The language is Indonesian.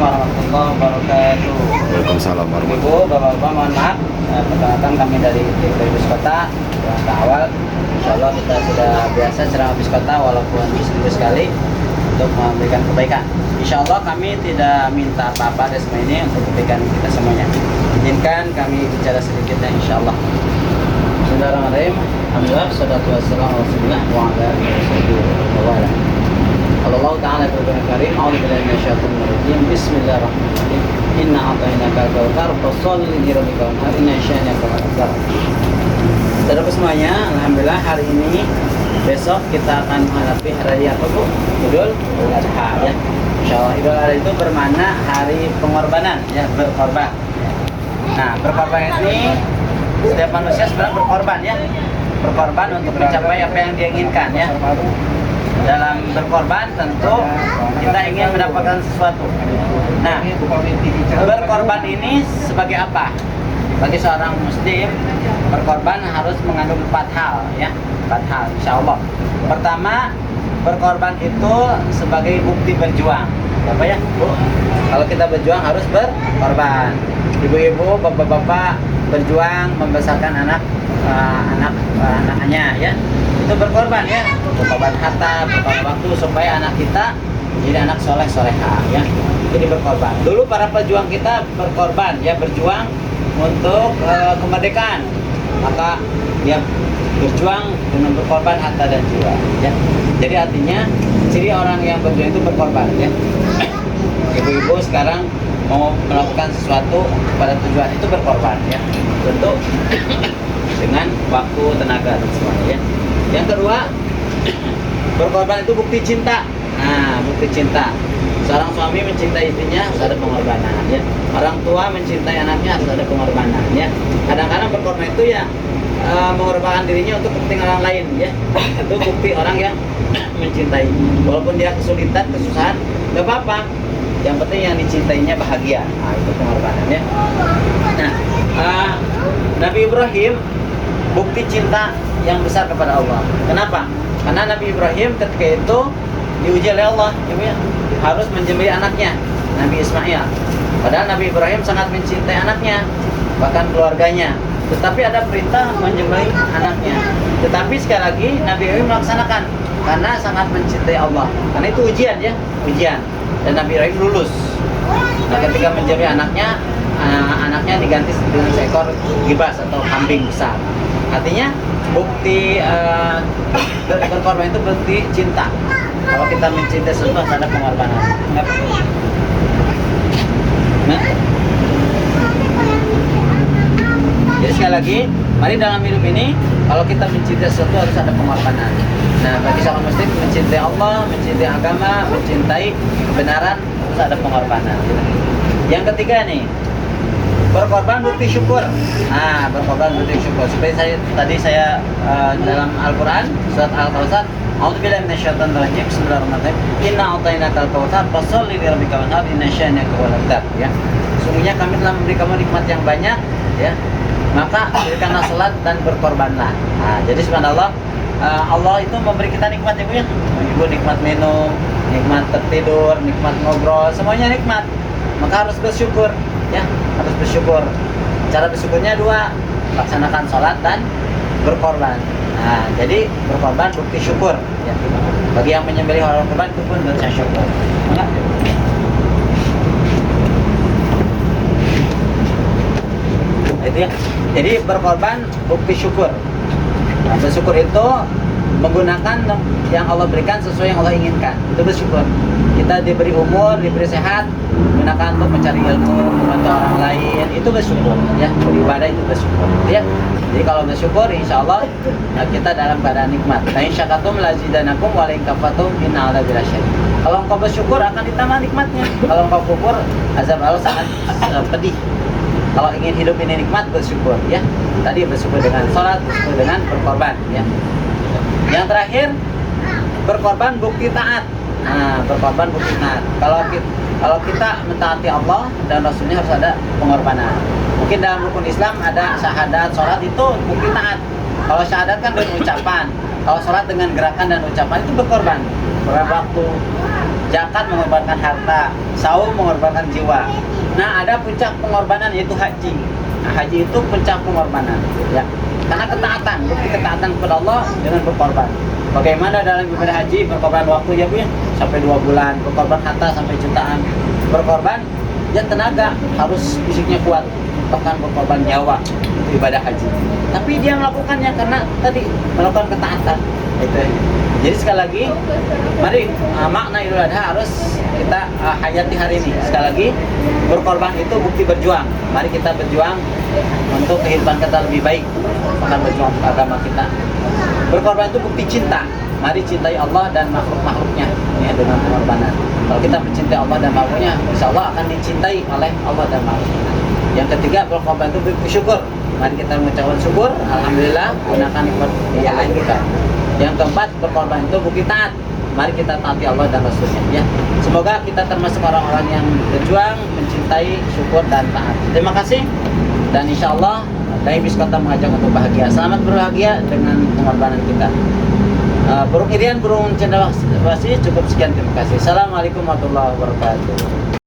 warahmatullahi wabarakatuh. Waalaikumsalam warahmatullahi Ibu, bapak-bapak, mohon maaf. Perkenalkan kami dari tim Bis Kota. Langkah awal, insya Allah kita sudah biasa ceramah Bis Kota walaupun seminggu sekali untuk memberikan kebaikan. Insya Allah kami tidak minta apa-apa dari semua ini untuk kebaikan kita semuanya. Izinkan kami bicara sedikitnya insya Allah. Bismillahirrahmanirrahim. Alhamdulillah, salatu wassalamu ala rasulillah wa ala alihi wa sahbihi. Allah Ta'ala berkata karim, a'udzubillahi minasyaitonir rajim. Bismillahirrahmanirrahim. Inna a'tainaka al-kautsar fasholli li rabbika wanhar, inna syani'aka huwal abtar. Saudara semuanya, alhamdulillah hari ini besok kita akan menghadapi hari apa Bu? Idul Adha ya. Insyaallah Idul Adha itu bermakna hari pengorbanan ya, berkorban. Nah, berkorban ini setiap manusia sebenarnya berkorban ya. Berkorban untuk mencapai apa yang dia inginkan ya. Dalam berkorban tentu kita ingin mendapatkan sesuatu. Nah, berkorban ini sebagai apa? Bagi seorang muslim, berkorban harus mengandung 4 hal ya. 4 hal insya Allah. Pertama, berkorban itu sebagai bukti berjuang. Apa ya Bu? Kalau kita berjuang harus berkorban. Ibu-ibu, bapak-bapak berjuang membesarkan anaknya ya, itu berkorban ya, berkorban harta, berkorban waktu supaya anak kita jadi anak soleh soleha ya. Jadi berkorban. Dulu para pejuang kita berkorban ya, berjuang untuk kemerdekaan, maka dia berjuang dengan berkorban harta dan jiwa ya. Jadi artinya ciri orang yang berjuang itu berkorban ya. Ibu-ibu sekarang mau melakukan sesuatu pada tujuan itu berkorban ya, tentu dengan waktu, tenaga dan semuanya ya. Yang kedua, berkorban itu bukti cinta. Nah, bukti cinta. Seorang suami mencintai istrinya harus ada pengorbanan ya. Orang tua mencintai anaknya harus ada pengorbanan ya. Kadang-kadang berkorban itu ya mengorbankan dirinya untuk kepentingan orang lain ya. Itu bukti orang yang mencintai. Walaupun dia kesulitan, kesusahan, nggak apa-apa. Yang penting yang dicintainya bahagia. Nah, itu pengorbanan ya. Nah, Nabi Ibrahim bukti cinta yang besar kepada Allah. Kenapa? Karena Nabi Ibrahim ketika itu diuji oleh Allah ya, harus menyembelih anaknya, Nabi Ismail. Padahal Nabi Ibrahim sangat mencintai anaknya, bahkan keluarganya. Tetapi ada perintah menyembelih anaknya. Tetapi sekali lagi Nabi Ibrahim melaksanakan karena sangat mencintai Allah. Karena itu ujian ya, ujian. Dan Nabi Ibrahim lulus. Nah, ketika menyembelih anaknya, anaknya diganti dengan seekor gibas atau kambing besar. Artinya bukti berkorban itu bukti cinta. Kalau kita mencintai sesuatu ada pengorbanan. Nah, jadi sekali lagi, mari dalam hidup ini kalau kita mencintai sesuatu harus ada pengorbanan. Nah, bagi seorang muslim mencintai Allah, mencintai agama, mencintai kebenaran harus ada pengorbanan. Yang ketiga nih, berkorban bukti syukur. Nah, berkorban bukti syukur. Seperti tadi saya dalam Al-Quran surat Al-Kautsar, a'udzubillahi minasyaitonir rajim, bismillahirrahmanirrahim. Inna a'tainakal kautsar fasholli li rabbika wanhar, inna syani'aka huwal abtar ya. Sungguhnya kami telah memberi kamu nikmat yang banyak ya. Maka berikanlah salat dan berkorbanlah. Nah, jadi subhanallah, Allah itu memberi kita nikmat ya Bu ya. Ibu nikmat minum, nikmat tertidur, nikmat ngobrol, semuanya nikmat. Maka harus bersyukur ya, harus bersyukur. Cara bersyukurnya 2, laksanakan sholat dan berkorban. Nah, jadi berkorban bukti syukur ya. Bagi yang menyembelih hewan kurban itu pun bentuk syukur. Enggak? Itu ya. Jadi berkorban bukti syukur. Nah, bersyukur itu menggunakan yang Allah berikan sesuai yang Allah inginkan. Itu bersyukur. Kita diberi umur, diberi sehat, gunakan untuk mencari ilmu, membantu orang lain, itu bersyukur ya. Beribadah itu bersyukur ya. Jadi kalau bersyukur insya Allah kita dalam keadaan nikmat. Nah, insyakartum lazidanakum wa la in kafartum inna adzabi lasyadid. Kalau engkau bersyukur akan ditambah nikmatnya. Kalau engkau kufur, azab Allah sangat pedih. Kalau ingin hidup ini nikmat, bersyukur ya. Tadi bersyukur dengan sholat, bersyukur dengan berkorban ya. Yang terakhir, berkorban bukti taat. Nah, berkorban bukti taat. Kalau kita mentaati Allah dan Rasulnya harus ada pengorbanan. Mungkin dalam rukun Islam ada syahadat, sholat itu bukti taat. Kalau syahadat kan dengan ucapan, kalau sholat dengan gerakan dan ucapan itu berkorban. Berapa waktu zakat mengorbankan harta, saum mengorbankan jiwa. Nah, ada puncak pengorbanan yaitu haji. Nah, haji itu puncak pengorbanan, ya. Karena ketaatan, bukti ketaatan kepada Allah dengan berkorban. Bagaimana dalam ibadah haji, berkorban waktu ya Bu ya, sampai 2 bulan, berkorban harta sampai jutaan, berkorban ya tenaga, harus fisiknya kuat, bahkan berkorban nyawa, itu ibadah haji. Tapi dia melakukannya karena tadi melakukan ketaatan. Itu. Jadi sekali lagi, mari makna Idul Adha harus kita hayati hari ini. Sekali lagi, berkorban itu bukti berjuang. Mari kita berjuang untuk kehidupan kita lebih baik, bahkan berjuang untuk agama kita. Berkorban itu bukti cinta. Mari cintai Allah dan makhluk-makhluknya ya, dengan pengorbanan. Kalau kita mencintai Allah dan makhluknya, insya Allah akan dicintai oleh Allah dan makhluknya. Yang ketiga, berkorban itu bukti syukur. Mari kita mengucapkan syukur, alhamdulillah, gunakan nikmat yang lain kita. Yang keempat, berkorban itu bukti taat. Mari kita taati Allah dan Rasulnya ya. Semoga kita termasuk orang-orang yang berjuang, mencintai, syukur dan taat. Terima kasih. Dan insya Allah Dai Biskota mengajak untuk bahagia. Selamat berbahagia dengan pengorbanan kita. Burung Irian, burung cendrawasih, cukup sekian, terima kasih. Assalamualaikum warahmatullahi wabarakatuh.